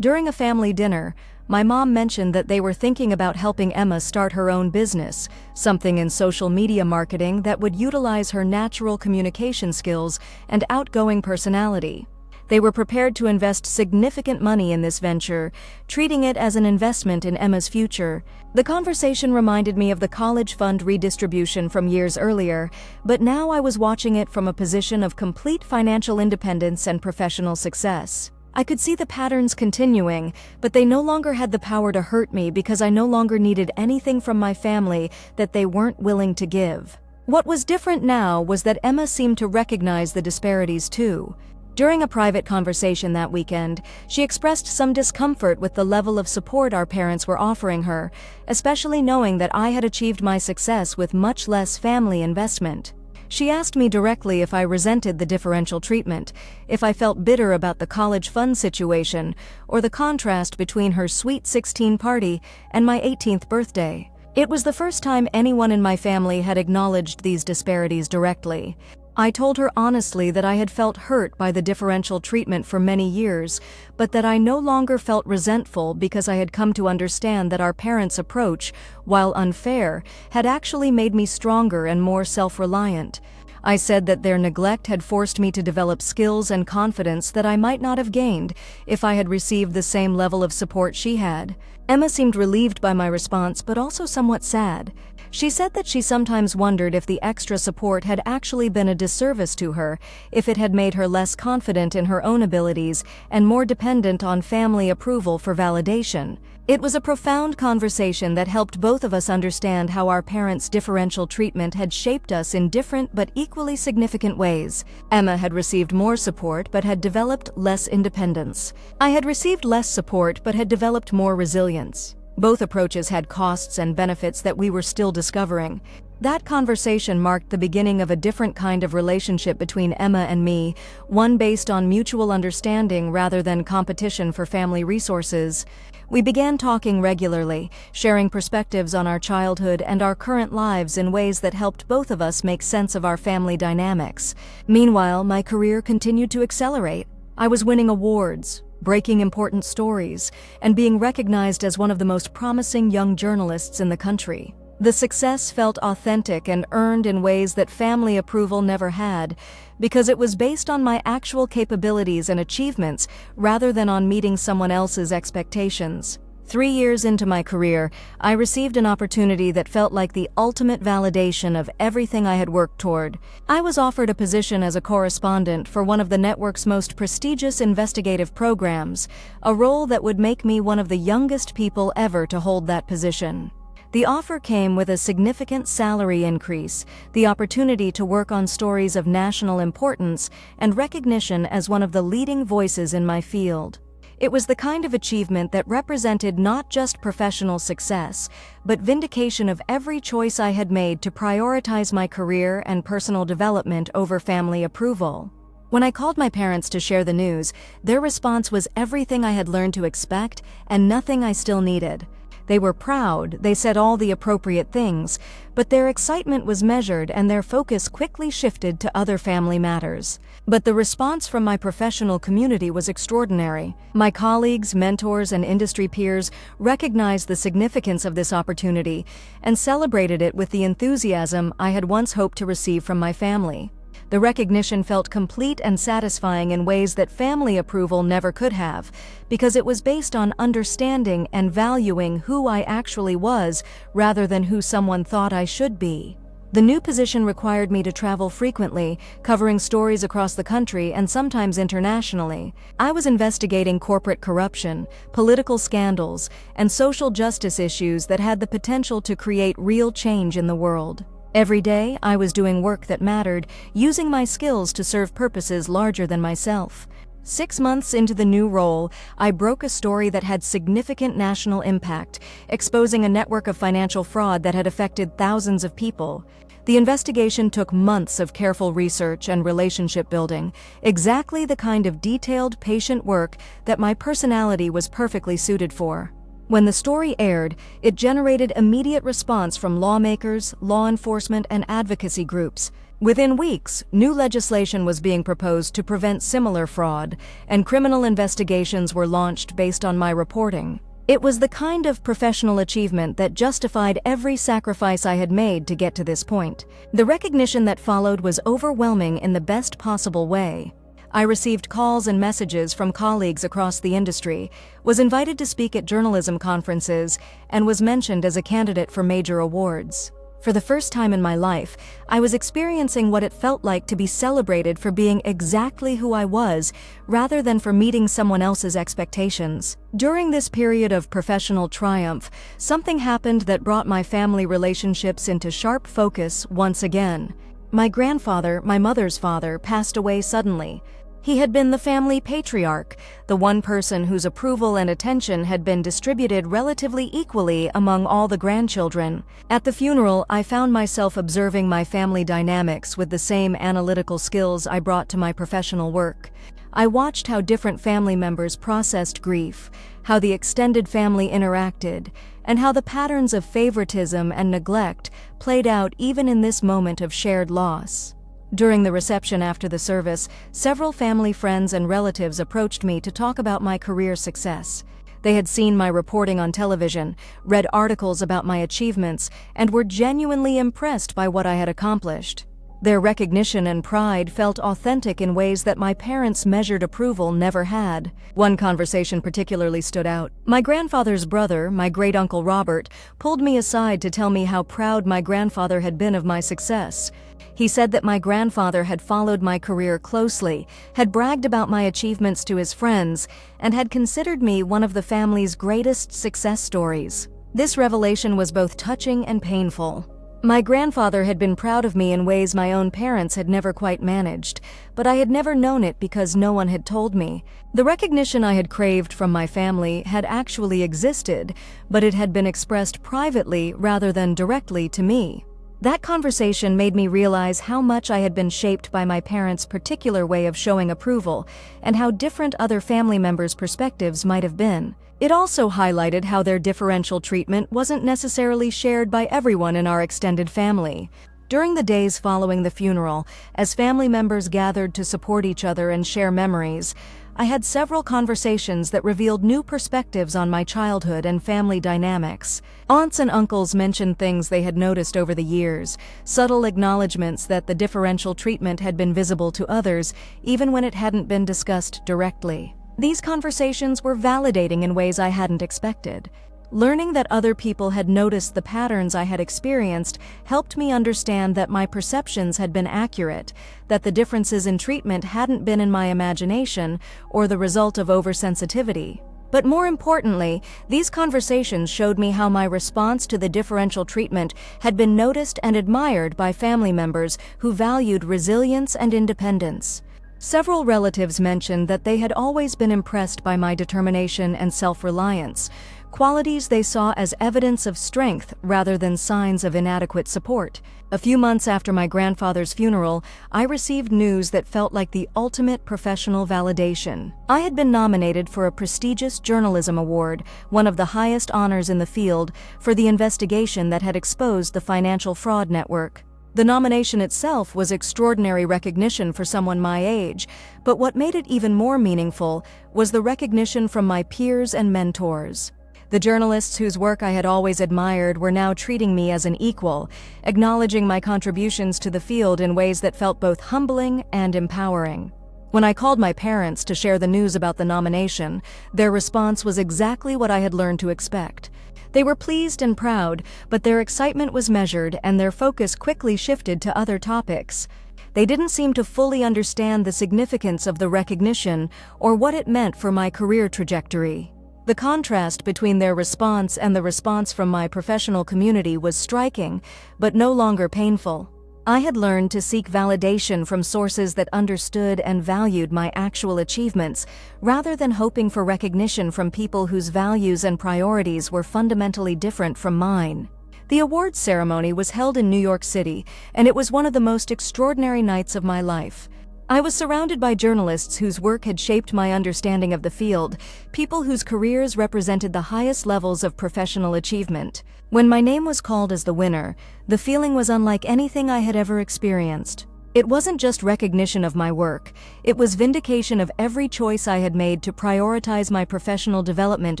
During a family dinner, my mom mentioned that they were thinking about helping Emma start her own business, something in social media marketing that would utilize her natural communication skills and outgoing personality. They were prepared to invest significant money in this venture, treating it as an investment in Emma's future. The conversation reminded me of the college fund redistribution from years earlier, but now I was watching it from a position of complete financial independence and professional success. I could see the patterns continuing, but they no longer had the power to hurt me because I no longer needed anything from my family that they weren't willing to give. What was different now was that Emma seemed to recognize the disparities too. During a private conversation that weekend, she expressed some discomfort with the level of support our parents were offering her, especially knowing that I had achieved my success with much less family investment. She asked me directly if I resented the differential treatment, if I felt bitter about the college fund situation, or the contrast between her sweet 16 party and my 18th birthday. It was the first time anyone in my family had acknowledged these disparities directly. I told her honestly that I had felt hurt by the differential treatment for many years, but that I no longer felt resentful because I had come to understand that our parents' approach, while unfair, had actually made me stronger and more self-reliant. I said that their neglect had forced me to develop skills and confidence that I might not have gained if I had received the same level of support she had. Emma seemed relieved by my response, but also somewhat sad. She said that she sometimes wondered if the extra support had actually been a disservice to her, if it had made her less confident in her own abilities and more dependent on family approval for validation. It was a profound conversation that helped both of us understand how our parents' differential treatment had shaped us in different but equally significant ways. Emma had received more support but had developed less independence. I had received less support but had developed more resilience. Both approaches had costs and benefits that we were still discovering. That conversation marked the beginning of a different kind of relationship between Emma and me, one based on mutual understanding rather than competition for family resources. We began talking regularly, sharing perspectives on our childhood and our current lives in ways that helped both of us make sense of our family dynamics. Meanwhile, my career continued to accelerate. I was winning awards, breaking important stories, and being recognized as one of the most promising young journalists in the country. The success felt authentic and earned in ways that family approval never had, because it was based on my actual capabilities and achievements rather than on meeting someone else's expectations. 3 years into my career, I received an opportunity that felt like the ultimate validation of everything I had worked toward. I was offered a position as a correspondent for one of the network's most prestigious investigative programs, a role that would make me one of the youngest people ever to hold that position. The offer came with a significant salary increase, the opportunity to work on stories of national importance, and recognition as one of the leading voices in my field. It was the kind of achievement that represented not just professional success, but vindication of every choice I had made to prioritize my career and personal development over family approval. When I called my parents to share the news, their response was everything I had learned to expect and nothing I still needed. They were proud, they said all the appropriate things, but their excitement was measured and their focus quickly shifted to other family matters. But the response from my professional community was extraordinary. My colleagues, mentors, and industry peers recognized the significance of this opportunity and celebrated it with the enthusiasm I had once hoped to receive from my family. The recognition felt complete and satisfying in ways that family approval never could have, because it was based on understanding and valuing who I actually was rather than who someone thought I should be. The new position required me to travel frequently, covering stories across the country and sometimes internationally. I was investigating corporate corruption, political scandals, and social justice issues that had the potential to create real change in the world. Every day, I was doing work that mattered, using my skills to serve purposes larger than myself. 6 months into the new role, I broke a story that had significant national impact, exposing a network of financial fraud that had affected thousands of people. The investigation took months of careful research and relationship building, exactly the kind of detailed, patient work that my personality was perfectly suited for. When the story aired, it generated immediate response from lawmakers, law enforcement, and advocacy groups. Within weeks, new legislation was being proposed to prevent similar fraud, and criminal investigations were launched based on my reporting. It was the kind of professional achievement that justified every sacrifice I had made to get to this point. The recognition that followed was overwhelming in the best possible way. I received calls and messages from colleagues across the industry, was invited to speak at journalism conferences, and was mentioned as a candidate for major awards. For the first time in my life, I was experiencing what it felt like to be celebrated for being exactly who I was, rather than for meeting someone else's expectations. During this period of professional triumph, something happened that brought my family relationships into sharp focus once again. My grandfather, my mother's father, passed away suddenly. He had been the family patriarch, the one person whose approval and attention had been distributed relatively equally among all the grandchildren. At the funeral, I found myself observing my family dynamics with the same analytical skills I brought to my professional work. I watched how different family members processed grief, how the extended family interacted, and how the patterns of favoritism and neglect played out even in this moment of shared loss. During the reception after the service, several family friends and relatives approached me to talk about my career success. They had seen my reporting on television, read articles about my achievements, and were genuinely impressed by what I had accomplished. Their recognition and pride felt authentic in ways that my parents' measured approval never had. One conversation particularly stood out. My grandfather's brother, my great-uncle Robert, pulled me aside to tell me how proud my grandfather had been of my success. He said that my grandfather had followed my career closely, had bragged about my achievements to his friends, and had considered me one of the family's greatest success stories. This revelation was both touching and painful. My grandfather had been proud of me in ways my own parents had never quite managed, but I had never known it because no one had told me. The recognition I had craved from my family had actually existed, but it had been expressed privately rather than directly to me. That conversation made me realize how much I had been shaped by my parents' particular way of showing approval, and how different other family members' perspectives might have been. It also highlighted how their differential treatment wasn't necessarily shared by everyone in our extended family. During the days following the funeral, as family members gathered to support each other and share memories, I had several conversations that revealed new perspectives on my childhood and family dynamics. Aunts and uncles mentioned things they had noticed over the years, subtle acknowledgments that the differential treatment had been visible to others, even when it hadn't been discussed directly. These conversations were validating in ways I hadn't expected. Learning that other people had noticed the patterns I had experienced helped me understand that my perceptions had been accurate, that the differences in treatment hadn't been in my imagination or the result of oversensitivity. But more importantly, these conversations showed me how my response to the differential treatment had been noticed and admired by family members who valued resilience and independence. Several relatives mentioned that they had always been impressed by my determination and self-reliance, qualities they saw as evidence of strength rather than signs of inadequate support. A few months after my grandfather's funeral, I received news that felt like the ultimate professional validation. I had been nominated for a prestigious journalism award, one of the highest honors in the field, for the investigation that had exposed the financial fraud network. The nomination itself was extraordinary recognition for someone my age, but what made it even more meaningful was the recognition from my peers and mentors. The journalists whose work I had always admired were now treating me as an equal, acknowledging my contributions to the field in ways that felt both humbling and empowering. When I called my parents to share the news about the nomination, their response was exactly what I had learned to expect. They were pleased and proud, but their excitement was measured and their focus quickly shifted to other topics. They didn't seem to fully understand the significance of the recognition or what it meant for my career trajectory. The contrast between their response and the response from my professional community was striking, but no longer painful. I had learned to seek validation from sources that understood and valued my actual achievements, rather than hoping for recognition from people whose values and priorities were fundamentally different from mine. The awards ceremony was held in New York City, and it was one of the most extraordinary nights of my life. I was surrounded by journalists whose work had shaped my understanding of the field, people whose careers represented the highest levels of professional achievement. When my name was called as the winner, the feeling was unlike anything I had ever experienced. It wasn't just recognition of my work, it was vindication of every choice I had made to prioritize my professional development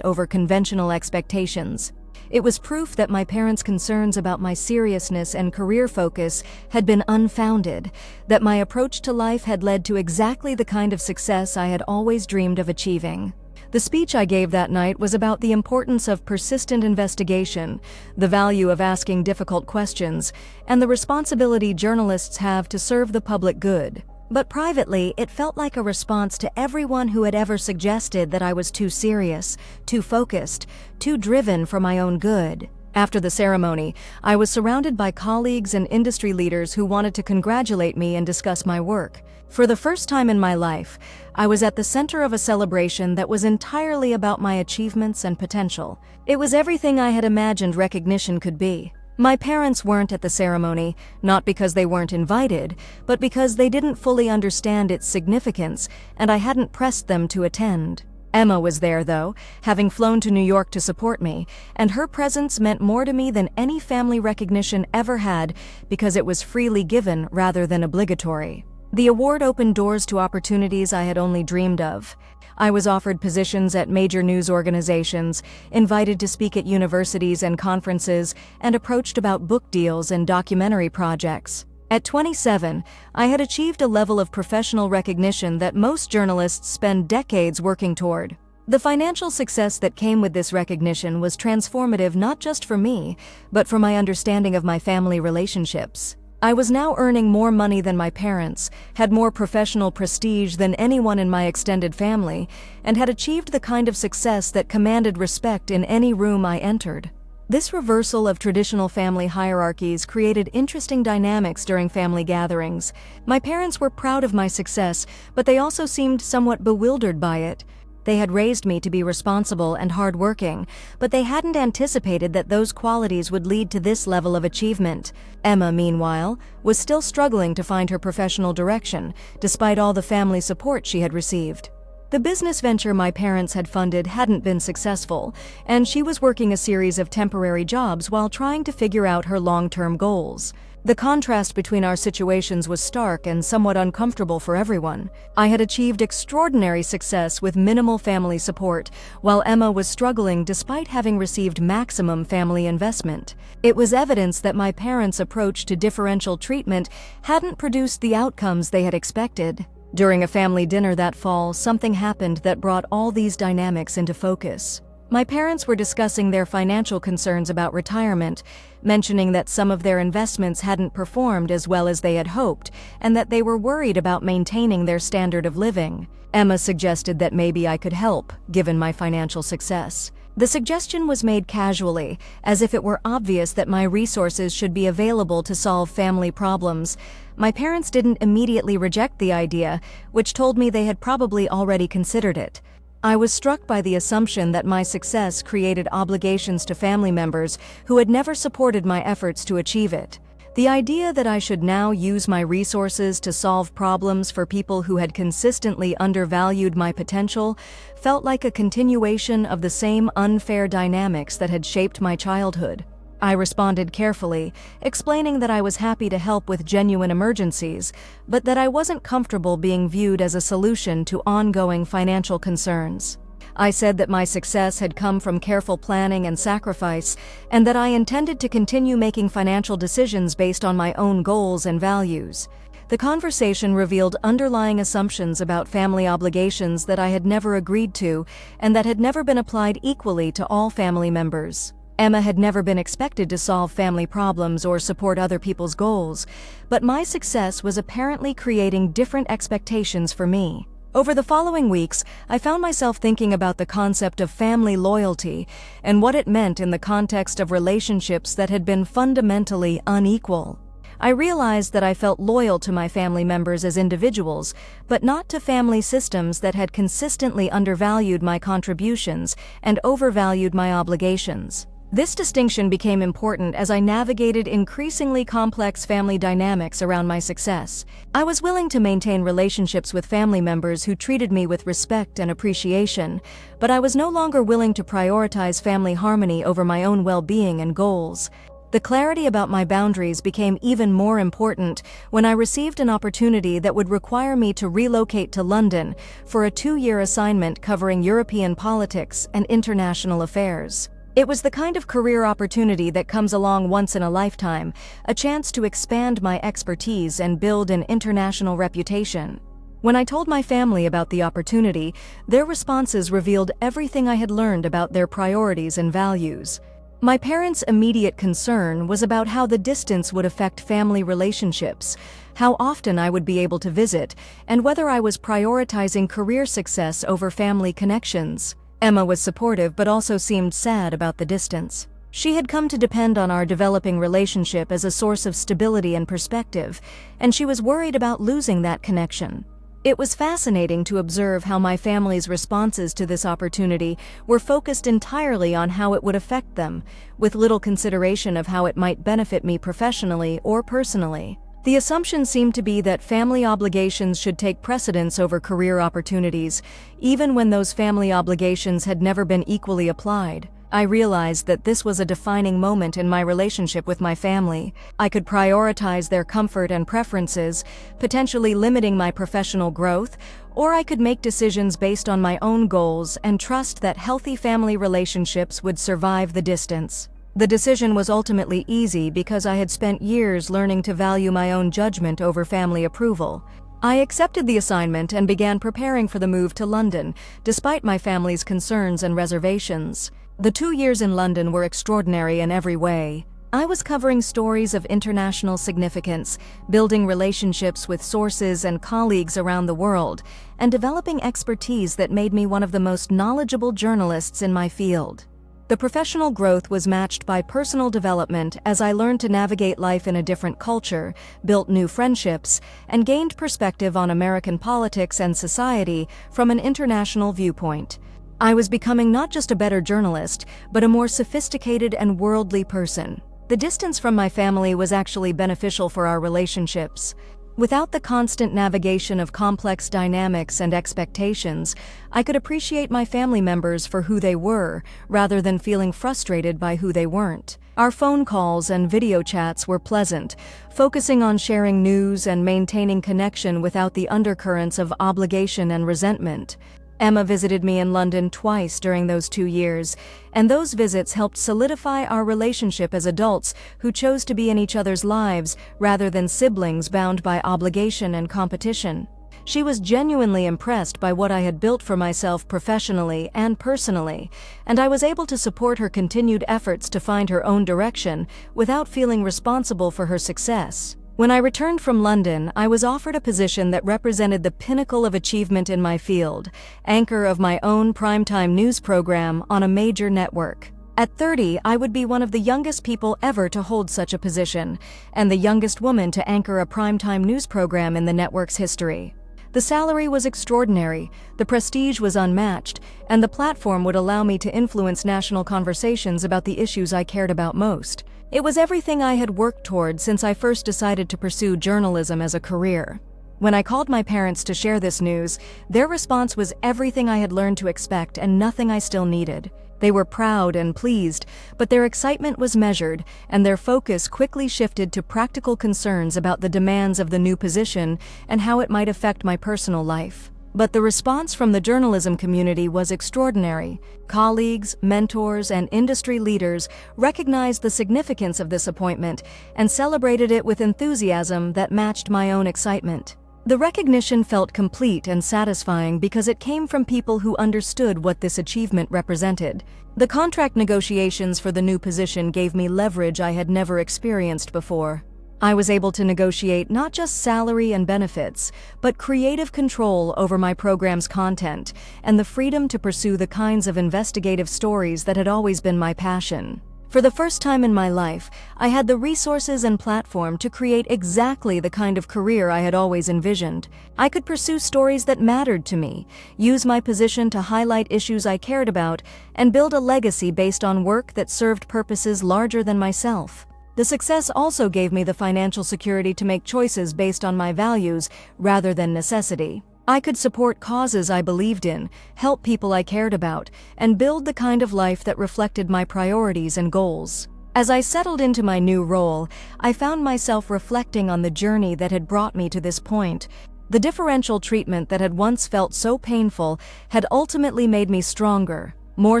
over conventional expectations. It was proof that my parents' concerns about my seriousness and career focus had been unfounded, that my approach to life had led to exactly the kind of success I had always dreamed of achieving. The speech I gave that night was about the importance of persistent investigation, the value of asking difficult questions, and the responsibility journalists have to serve the public good. But privately, it felt like a response to everyone who had ever suggested that I was too serious, too focused, too driven for my own good. After the ceremony, I was surrounded by colleagues and industry leaders who wanted to congratulate me and discuss my work. For the first time in my life, I was at the center of a celebration that was entirely about my achievements and potential. It was everything I had imagined recognition could be. My parents weren't at the ceremony, not because they weren't invited, but because they didn't fully understand its significance, and I hadn't pressed them to attend. Emma was there, though, having flown to New York to support me, and her presence meant more to me than any family recognition ever had because it was freely given rather than obligatory. The award opened doors to opportunities I had only dreamed of. I was offered positions at major news organizations, invited to speak at universities and conferences, and approached about book deals and documentary projects. At 27, I had achieved a level of professional recognition that most journalists spend decades working toward. The financial success that came with this recognition was transformative not just for me, but for my understanding of my family relationships. I was now earning more money than my parents, had more professional prestige than anyone in my extended family, and had achieved the kind of success that commanded respect in any room I entered. This reversal of traditional family hierarchies created interesting dynamics during family gatherings. My parents were proud of my success, but they also seemed somewhat bewildered by it. They had raised me to be responsible and hardworking, but they hadn't anticipated that those qualities would lead to this level of achievement. Emma, meanwhile, was still struggling to find her professional direction, despite all the family support she had received. The business venture my parents had funded hadn't been successful, and she was working a series of temporary jobs while trying to figure out her long-term goals. The contrast between our situations was stark and somewhat uncomfortable for everyone. I had achieved extraordinary success with minimal family support, while Emma was struggling despite having received maximum family investment. It was evidence that my parents' approach to differential treatment hadn't produced the outcomes they had expected. During a family dinner that fall, something happened that brought all these dynamics into focus. My parents were discussing their financial concerns about retirement, mentioning that some of their investments hadn't performed as well as they had hoped, and that they were worried about maintaining their standard of living. Emma suggested that maybe I could help, given my financial success. The suggestion was made casually, as if it were obvious that my resources should be available to solve family problems. My parents didn't immediately reject the idea, which told me they had probably already considered it. I was struck by the assumption that my success created obligations to family members who had never supported my efforts to achieve it. The idea that I should now use my resources to solve problems for people who had consistently undervalued my potential felt like a continuation of the same unfair dynamics that had shaped my childhood. I responded carefully, explaining that I was happy to help with genuine emergencies, but that I wasn't comfortable being viewed as a solution to ongoing financial concerns. I said that my success had come from careful planning and sacrifice, and that I intended to continue making financial decisions based on my own goals and values. The conversation revealed underlying assumptions about family obligations that I had never agreed to, and that had never been applied equally to all family members. Emma had never been expected to solve family problems or support other people's goals, but my success was apparently creating different expectations for me. Over the following weeks, I found myself thinking about the concept of family loyalty and what it meant in the context of relationships that had been fundamentally unequal. I realized that I felt loyal to my family members as individuals, but not to family systems that had consistently undervalued my contributions and overvalued my obligations. This distinction became important as I navigated increasingly complex family dynamics around my success. I was willing to maintain relationships with family members who treated me with respect and appreciation, but I was no longer willing to prioritize family harmony over my own well-being and goals. The clarity about my boundaries became even more important when I received an opportunity that would require me to relocate to London for a 2-year assignment covering European politics and international affairs. It was the kind of career opportunity that comes along once in a lifetime, a chance to expand my expertise and build an international reputation. When I told my family about the opportunity, their responses revealed everything I had learned about their priorities and values. My parents' immediate concern was about how the distance would affect family relationships, how often I would be able to visit, and whether I was prioritizing career success over family connections. Emma was supportive but also seemed sad about the distance. She had come to depend on our developing relationship as a source of stability and perspective, and she was worried about losing that connection. It was fascinating to observe how my family's responses to this opportunity were focused entirely on how it would affect them, with little consideration of how it might benefit me professionally or personally. The assumption seemed to be that family obligations should take precedence over career opportunities, even when those family obligations had never been equally applied. I realized that this was a defining moment in my relationship with my family. I could prioritize their comfort and preferences, potentially limiting my professional growth, or I could make decisions based on my own goals and trust that healthy family relationships would survive the distance. The decision was ultimately easy because I had spent years learning to value my own judgment over family approval. I accepted the assignment and began preparing for the move to London, despite my family's concerns and reservations. The 2 years in London were extraordinary in every way. I was covering stories of international significance, building relationships with sources and colleagues around the world, and developing expertise that made me one of the most knowledgeable journalists in my field. The professional growth was matched by personal development as I learned to navigate life in a different culture, built new friendships, and gained perspective on American politics and society from an international viewpoint. I was becoming not just a better journalist, but a more sophisticated and worldly person. The distance from my family was actually beneficial for our relationships. Without the constant navigation of complex dynamics and expectations, I could appreciate my family members for who they were, rather than feeling frustrated by who they weren't. Our phone calls and video chats were pleasant, focusing on sharing news and maintaining connection without the undercurrents of obligation and resentment. Emma visited me in London twice during those 2 years, and those visits helped solidify our relationship as adults who chose to be in each other's lives rather than siblings bound by obligation and competition. She was genuinely impressed by what I had built for myself professionally and personally, and I was able to support her continued efforts to find her own direction without feeling responsible for her success. When I returned from London, I was offered a position that represented the pinnacle of achievement in my field, anchor of my own primetime news program on a major network. At 30, I would be one of the youngest people ever to hold such a position, and the youngest woman to anchor a primetime news program in the network's history. The salary was extraordinary, the prestige was unmatched, and the platform would allow me to influence national conversations about the issues I cared about most. It was everything I had worked toward since I first decided to pursue journalism as a career. When I called my parents to share this news, their response was everything I had learned to expect and nothing I still needed. They were proud and pleased, but their excitement was measured, and their focus quickly shifted to practical concerns about the demands of the new position and how it might affect my personal life. But the response from the journalism community was extraordinary. Colleagues, mentors, and industry leaders recognized the significance of this appointment and celebrated it with enthusiasm that matched my own excitement. The recognition felt complete and satisfying because it came from people who understood what this achievement represented. The contract negotiations for the new position gave me leverage I had never experienced before. I was able to negotiate not just salary and benefits, but creative control over my program's content and the freedom to pursue the kinds of investigative stories that had always been my passion. For the first time in my life, I had the resources and platform to create exactly the kind of career I had always envisioned. I could pursue stories that mattered to me, use my position to highlight issues I cared about, and build a legacy based on work that served purposes larger than myself. The success also gave me the financial security to make choices based on my values rather than necessity. I could support causes I believed in, help people I cared about, and build the kind of life that reflected my priorities and goals. As I settled into my new role, I found myself reflecting on the journey that had brought me to this point. The differential treatment that had once felt so painful had ultimately made me stronger, more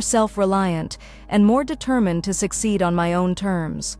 self-reliant, and more determined to succeed on my own terms.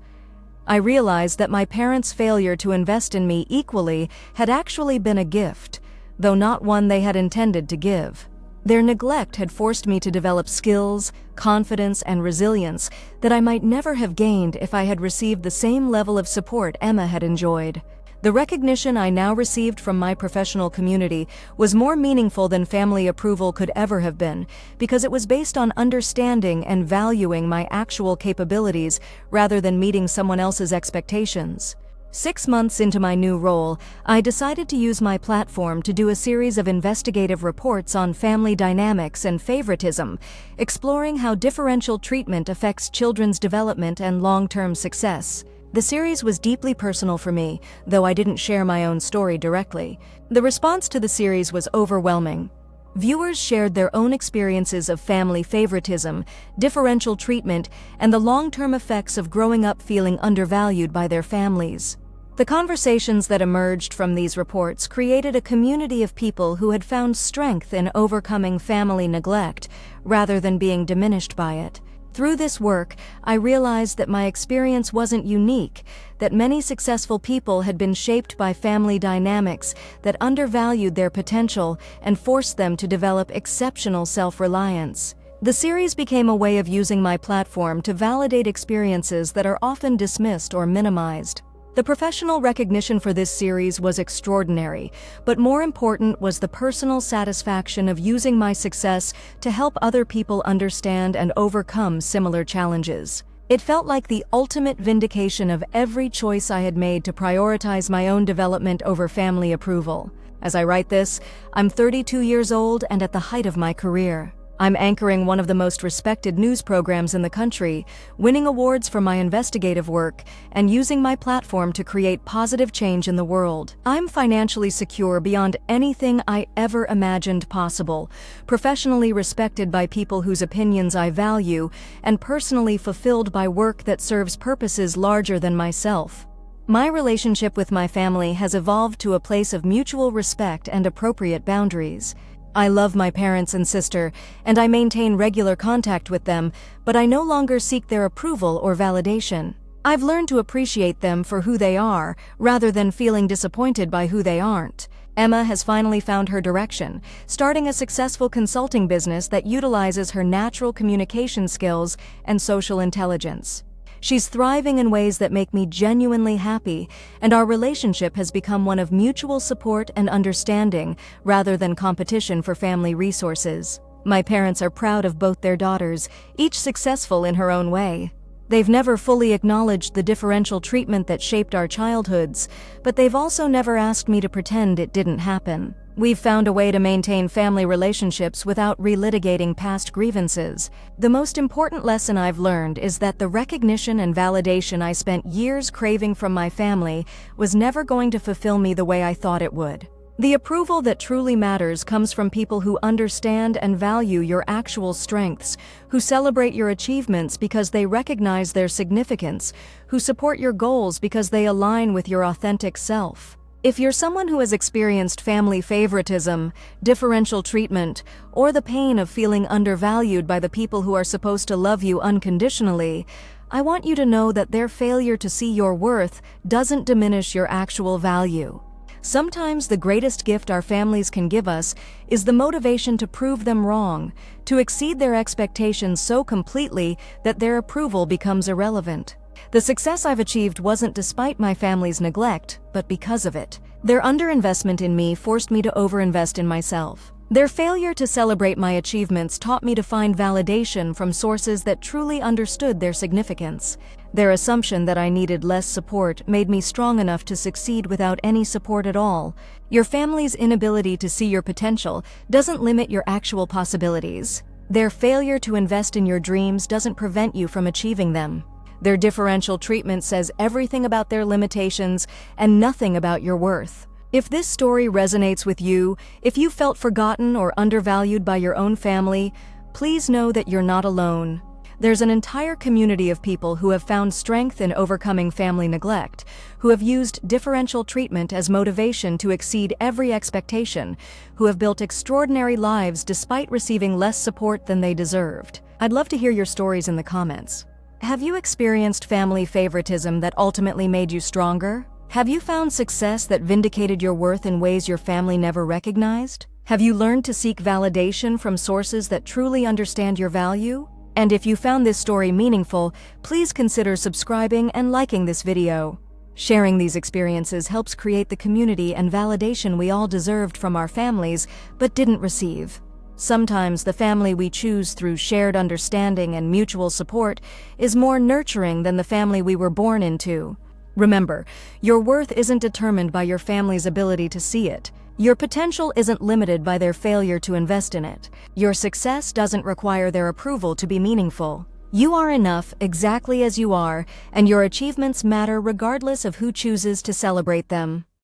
I realized that my parents' failure to invest in me equally had actually been a gift, though not one they had intended to give. Their neglect had forced me to develop skills, confidence, and resilience that I might never have gained if I had received the same level of support Emma had enjoyed. The recognition I now received from my professional community was more meaningful than family approval could ever have been, because it was based on understanding and valuing my actual capabilities rather than meeting someone else's expectations. 6 months into my new role, I decided to use my platform to do a series of investigative reports on family dynamics and favoritism, exploring how differential treatment affects children's development and long-term success. The series was deeply personal for me, though I didn't share my own story directly. The response to the series was overwhelming. Viewers shared their own experiences of family favoritism, differential treatment, and the long-term effects of growing up feeling undervalued by their families. The conversations that emerged from these reports created a community of people who had found strength in overcoming family neglect, rather than being diminished by it. Through this work, I realized that my experience wasn't unique, that many successful people had been shaped by family dynamics that undervalued their potential and forced them to develop exceptional self-reliance. The series became a way of using my platform to validate experiences that are often dismissed or minimized. The professional recognition for this series was extraordinary, but more important was the personal satisfaction of using my success to help other people understand and overcome similar challenges. It felt like the ultimate vindication of every choice I had made to prioritize my own development over family approval. As I write this, I'm 32 years old and at the height of my career. I'm anchoring one of the most respected news programs in the country, winning awards for my investigative work, and using my platform to create positive change in the world. I'm financially secure beyond anything I ever imagined possible, professionally respected by people whose opinions I value, and personally fulfilled by work that serves purposes larger than myself. My relationship with my family has evolved to a place of mutual respect and appropriate boundaries. I love my parents and sister, and I maintain regular contact with them, but I no longer seek their approval or validation. I've learned to appreciate them for who they are, rather than feeling disappointed by who they aren't. Emma has finally found her direction, starting a successful consulting business that utilizes her natural communication skills and social intelligence. She's thriving in ways that make me genuinely happy, and our relationship has become one of mutual support and understanding rather than competition for family resources. My parents are proud of both their daughters, each successful in her own way. They've never fully acknowledged the differential treatment that shaped our childhoods, but they've also never asked me to pretend it didn't happen. We've found a way to maintain family relationships without relitigating past grievances. The most important lesson I've learned is that the recognition and validation I spent years craving from my family was never going to fulfill me the way I thought it would. The approval that truly matters comes from people who understand and value your actual strengths, who celebrate your achievements because they recognize their significance, who support your goals because they align with your authentic self. If you're someone who has experienced family favoritism, differential treatment, or the pain of feeling undervalued by the people who are supposed to love you unconditionally, I want you to know that their failure to see your worth doesn't diminish your actual value. Sometimes the greatest gift our families can give us is the motivation to prove them wrong, to exceed their expectations so completely that their approval becomes irrelevant. The success I've achieved wasn't despite my family's neglect, but because of it. Their underinvestment in me forced me to overinvest in myself. Their failure to celebrate my achievements taught me to find validation from sources that truly understood their significance. Their assumption that I needed less support made me strong enough to succeed without any support at all. Your family's inability to see your potential doesn't limit your actual possibilities. Their failure to invest in your dreams doesn't prevent you from achieving them. Their differential treatment says everything about their limitations and nothing about your worth. If this story resonates with you, if you felt forgotten or undervalued by your own family, please know that you're not alone. There's an entire community of people who have found strength in overcoming family neglect, who have used differential treatment as motivation to exceed every expectation, who have built extraordinary lives despite receiving less support than they deserved. I'd love to hear your stories in the comments. Have you experienced family favoritism that ultimately made you stronger? Have you found success that vindicated your worth in ways your family never recognized? Have you learned to seek validation from sources that truly understand your value? And if you found this story meaningful, please consider subscribing and liking this video. Sharing these experiences helps create the community and validation we all deserved from our families but didn't receive. Sometimes the family we choose through shared understanding and mutual support is more nurturing than the family we were born into. Remember, your worth isn't determined by your family's ability to see it. Your potential isn't limited by their failure to invest in it. Your success doesn't require their approval to be meaningful. You are enough exactly as you are, and your achievements matter regardless of who chooses to celebrate them.